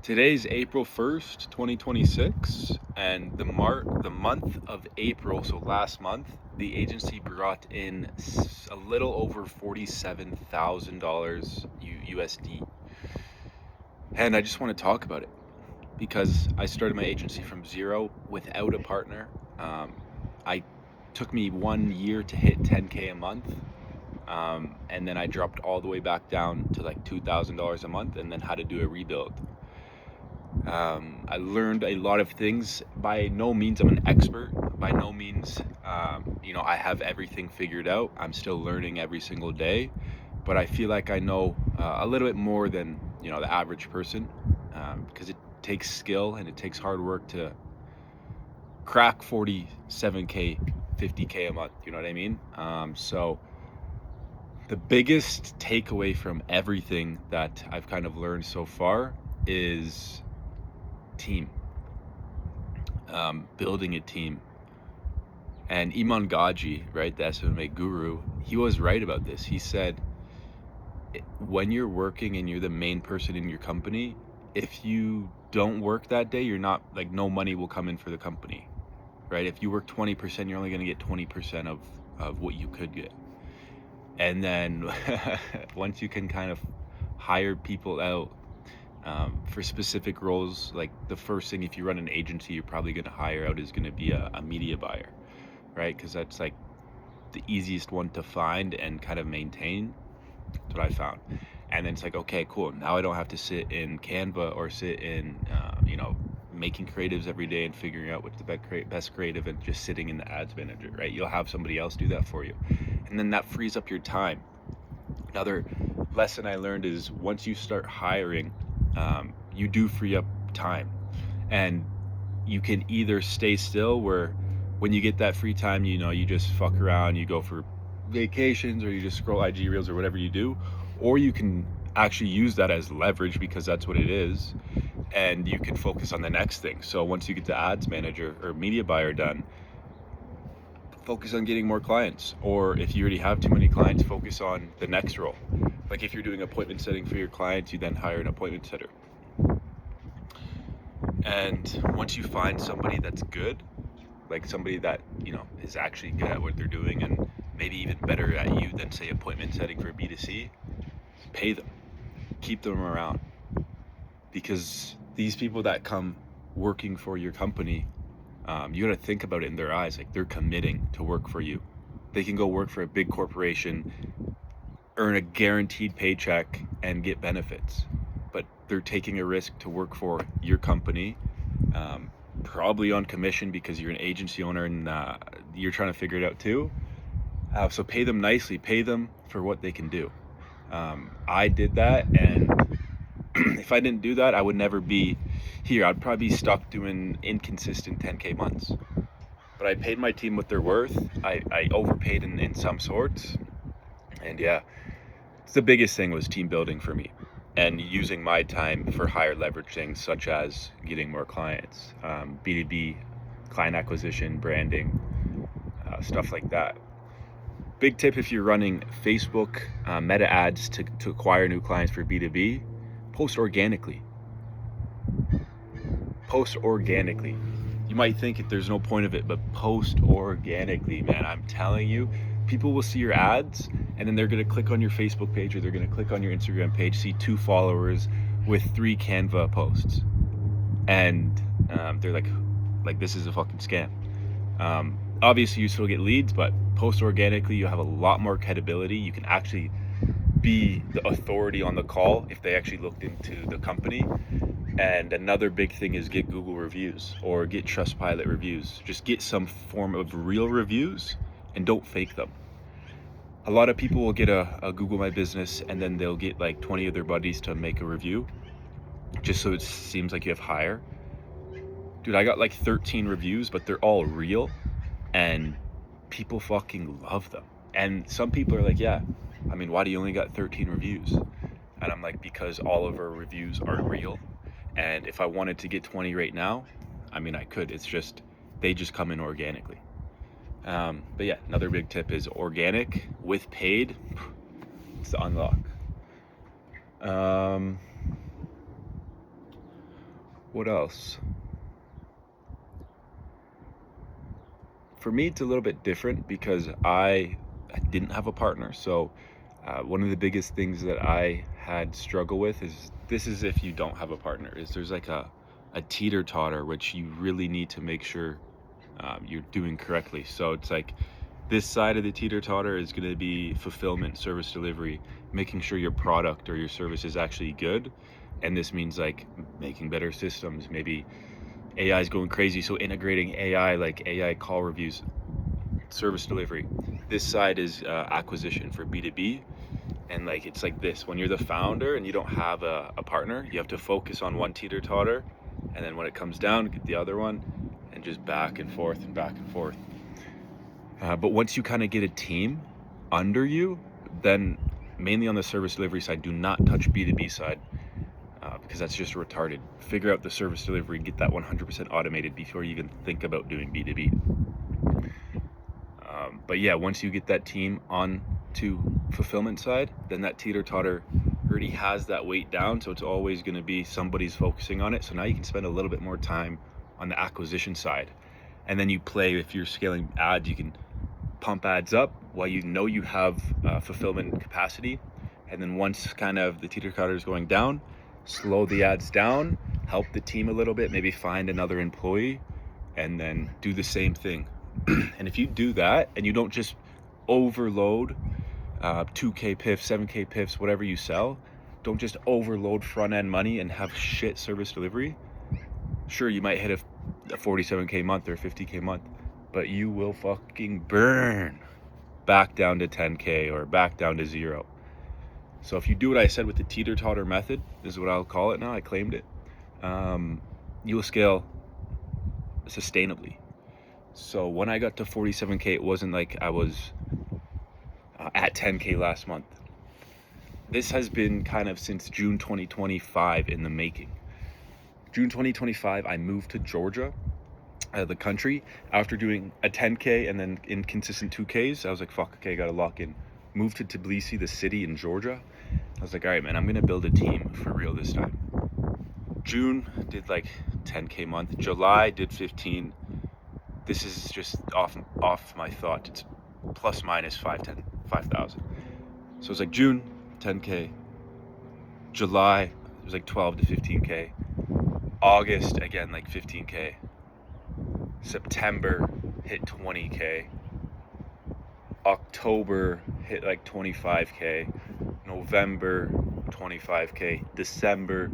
Today's April 1st, 2026, and the month of April, so last month, the agency brought in a little over $47,000 USD. And I just want to talk about it because I started my agency from zero without a partner. I took me 1 year to hit 10K a month. And then I dropped all the way back down to like $2,000 a month and then had to do a rebuild. I learned a lot of things. By no means I'm an expert. By no means, I have everything figured out. I'm still learning every single day, but I feel like I know a little bit more than, the average person, because it takes skill and it takes hard work to crack 47K, 50K a month. You know what I mean? So the biggest takeaway from everything that I've kind of learned so far is team, building a team. And Iman Gaji, right, the SMA guru, he was right about this. He said, when you're working and you're the main person in your company, if you don't work that day, you're not, like, no money will come in for the company, right? If you work 20%, you're only going to get 20% of what you could get. And then once you can kind of hire people out for specific roles, like the first thing, if you run an agency, you're probably going to hire out is going to be a media buyer, right? Because that's like the easiest one to find and kind of maintain. That's what I found. And then it's like, okay, cool. Now I don't have to sit in Canva or sit in, making creatives every day and figuring out what's the best creative and just sitting in the ads manager, right? You'll have somebody else do that for you. And then that frees up your time. Another lesson I learned is once you start hiring, you do free up time. And you can either stay still, where when you get that free time, you just fuck around, you go for vacations, or you just scroll IG reels or whatever you do, or you can actually use that as leverage, because that's what it is, and you can focus on the next thing. So once you get the ads manager or media buyer done, focus on getting more clients. Or if you already have too many clients, focus on the next role. Like if you're doing appointment setting for your clients, you then hire an appointment setter. And once you find somebody that's good, like somebody that, is actually good at what they're doing and maybe even better at you than, say, appointment setting for B2C, pay them, keep them around. Because these people that come working for your company, you got to think about it in their eyes. Like, they're committing to work for you. They can go work for a big corporation, earn a guaranteed paycheck, and get benefits. But they're taking a risk to work for your company, probably on commission because you're an agency owner and you're trying to figure it out too. So pay them nicely, pay them for what they can do. I did that, and if I didn't do that, I would never be here. I'd probably be stuck doing inconsistent 10K months. But I paid my team what they're worth. I overpaid in some sorts. And yeah, it's the biggest thing was team building for me, and using my time for higher leverage things, such as getting more clients, B2B, client acquisition, branding, stuff like that. Big tip if you're running Facebook meta ads to acquire new clients for B2B, post organically. Post organically. You might think there's no point of it, but post organically, man. I'm telling you, people will see your ads and then they're going to click on your Facebook page or they're going to click on your Instagram page, see 2 followers with 3 Canva posts. And they're like, this is a fucking scam. Obviously, you still get leads, but post organically, you have a lot more credibility. You can actually be the authority on the call if they actually looked into the company. And another big thing is get Google reviews or get Trustpilot reviews. Just get some form of real reviews and don't fake them. A lot of people will get a Google My Business and then they'll get like 20 of their buddies to make a review just so it seems like you have higher. Dude, I got like 13 reviews, but they're all real and people fucking love them. And some people are like, yeah, I mean, why do you only got 13 reviews? And I'm like, because all of our reviews are real. And if I wanted to get 20 right now, I mean, I could. It's just, they just come in organically. But yeah, another big tip is organic with paid. It's the unlock. What else? For me, it's a little bit different because I didn't have a partner. So one of the biggest things that I had struggle with is, this is if you don't have a partner, is there's like a teeter-totter, which you really need to make sure you're doing correctly. So it's like this side of the teeter-totter is going to be fulfillment, service delivery, making sure your product or your service is actually good. And this means like making better systems. Maybe AI is going crazy, so integrating AI, like AI call reviews, service delivery. This side is acquisition for B2B. And like it's like this: when you're the founder and you don't have a partner, you have to focus on one teeter-totter, and then when it comes down, get the other one, and just back and forth and back and forth. But once you kind of get a team under you, then mainly on the service delivery side, do not touch B2B side, because that's just retarded. Figure out the service delivery, get that 100% automated before you even think about doing B2B. But yeah, once you get that team on to fulfillment side, then that teeter-totter already has that weight down, so it's always going to be somebody's focusing on it. So now you can spend a little bit more time on the acquisition side, and then you play. If you're scaling ads, you can pump ads up while you know you have fulfillment capacity, and then once kind of the teeter-totter is going down, slow the ads down, help the team a little bit, maybe find another employee, and then do the same thing. And if you do that and you don't just overload 2K piffs, 7K piffs, whatever you sell, don't just overload front end money and have shit service delivery. Sure, you might hit a 47K month or a 50K month, but you will fucking burn back down to 10K or back down to 0. So if you do what I said with the teeter-totter method, this is what I'll call it now, I claimed it, you will scale sustainably. So when I got to 47K, it wasn't like I was at 10K last month. This has been kind of since June 2025 in the making. June 2025, I moved to Georgia, the country, after doing a 10K and then inconsistent 2Ks. I was like, fuck, okay, I gotta lock in. Moved to Tbilisi, the city in Georgia. I was like, all right, man, I'm gonna build a team for real this time. June did like 10K month. July did 15. This is just off my thought. It's plus minus 5,000. So it's like June, 10K. July, it was like 12 to 15K. August, again, like 15K. September hit 20K. October hit like 25K. November, 25K. December,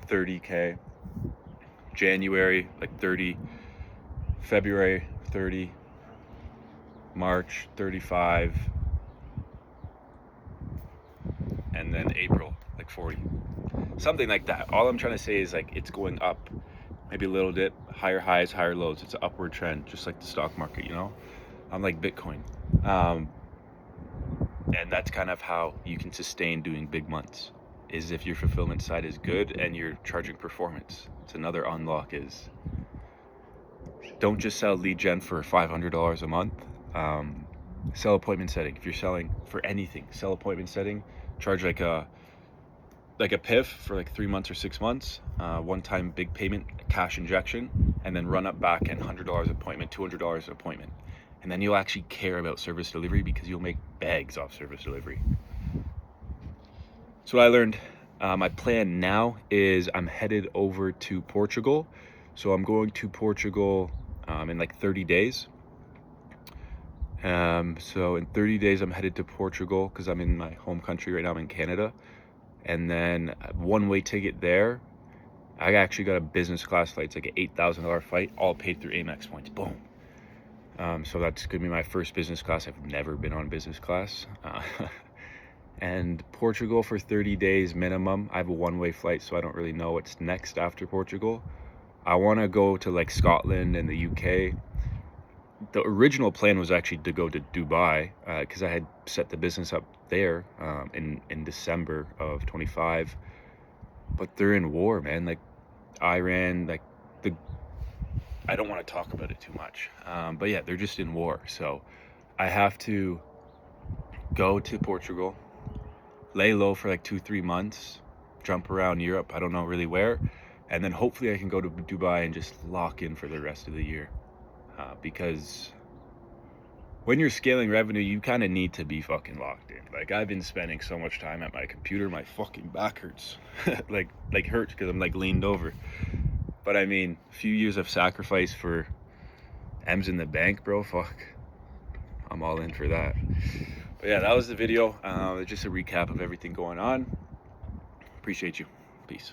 30K. January, like 30. February, 30. March, 35. And then April, like 40. Something like that. All I'm trying to say is like it's going up, maybe a little dip, higher highs, higher lows. It's an upward trend, just like the stock market, you know? I'm like Bitcoin. And that's kind of how you can sustain doing big months, is if your fulfillment side is good and you're charging performance. It's another unlock is don't just sell lead gen for $500 a month. Sell appointment setting. If you're selling for anything, sell appointment setting. Charge like a PIF for like 3 months or 6 months, one-time big payment, cash injection, and then run up back at $100 appointment, $200 an appointment. And then you'll actually care about service delivery because you'll make bags off service delivery. So what I learned, my plan now is I'm headed over to Portugal. So I'm going to Portugal in like 30 days. So in 30 days, I'm headed to Portugal because I'm in my home country right now. I'm in Canada. And then one-way ticket there. I actually got a business class flight. It's like an $8,000 flight, all paid through Amex points. Boom. So that's going to be my first business class. I've never been on business class. And Portugal for 30 days minimum. I have a one-way flight, so I don't really know what's next after Portugal. I want to go to like Scotland and the UK. The original plan was actually to go to Dubai because I had set the business up there in December of 25. But they're in war, man. Like Iran, like I don't want to talk about it too much. But yeah, they're just in war. So I have to go to Portugal, lay low for like 2-3 months, jump around Europe. I don't know really where. And then hopefully I can go to Dubai and just lock in for the rest of the year. Because when you're scaling revenue, you kind of need to be fucking locked in. Like, I've been spending so much time at my computer, my fucking back hurts. like hurts because I'm like leaned over. But I mean, a few years of sacrifice for M's in the bank, bro, fuck. I'm all in for that. But yeah, that was the video. Just a recap of everything going on. Appreciate you. Peace.